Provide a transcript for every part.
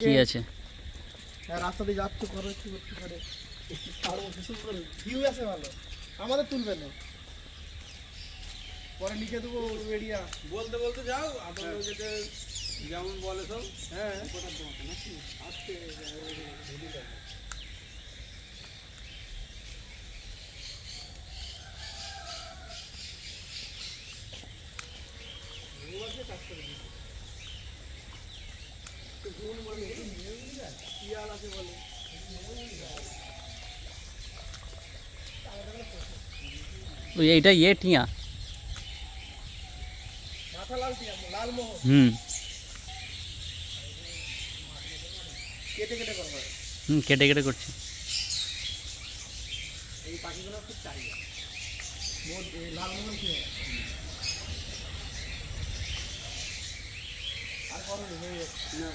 কি আছে রাস্তা দিয়ে যাচ্ছ করো কি করতে পারে ভিউ আছে ভালো আমাদের তুলবে না পরে লিখে দেবো এরিয়া বলতে বলতে যাও আপনারা যেটা যেমন বলে সব হ্যাঁ আজকে ওই এইটা টিয়া মাথা লাল টিয়া লালমোহন কেটে কেটে করবো কেটে কেটে করছি এই পাখিগুলো খুব চাহিদা লালমোহন কি হয় আর করো না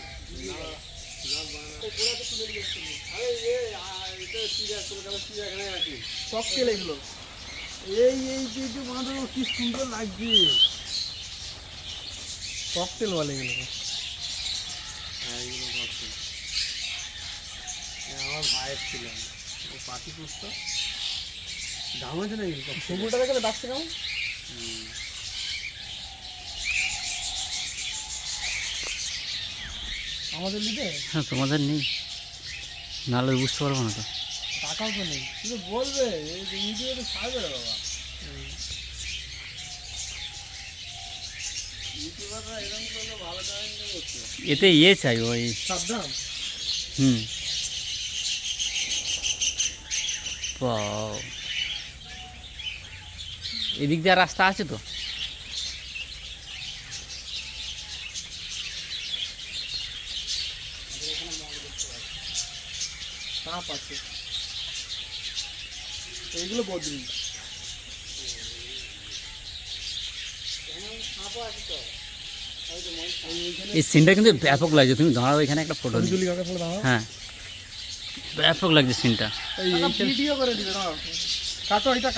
ককটেল এগুলো এই যে বাঁধো কি সুন্দর লাগছে ককটেল বলে এগুলো আমার ভাইয়ের ছিল ও পাখি পুষতো দাম আছে নাকি সবুজটা দেখে ডাকছে কেমন আমাদের নিতে হ্যাঁ তোমাদের নেই নাহলে বুঝতে পারবো না তো টাকাও তো নেই কিন্তু বলবে এই ইউটিউবে তো ছাড়বে রে বাবা ইউটিউবাররা এরকম করলে ভালো টাকা ইনকাম করছে এতে চাই ওই সাবধান বাও এদিক দিয়ে রাস্তা আছে তো সাপ আছে এইগুলো বদলি এই সিনটা কিন্তু ব্যাপক লাগছে তুমি দাঁড়াও এখানে একটা ফটো জুলি কাকা ফেলে দাও হ্যাঁ ব্যাপক লাগছে সিনটা ভিডিও করে দিবে না কাটো এটা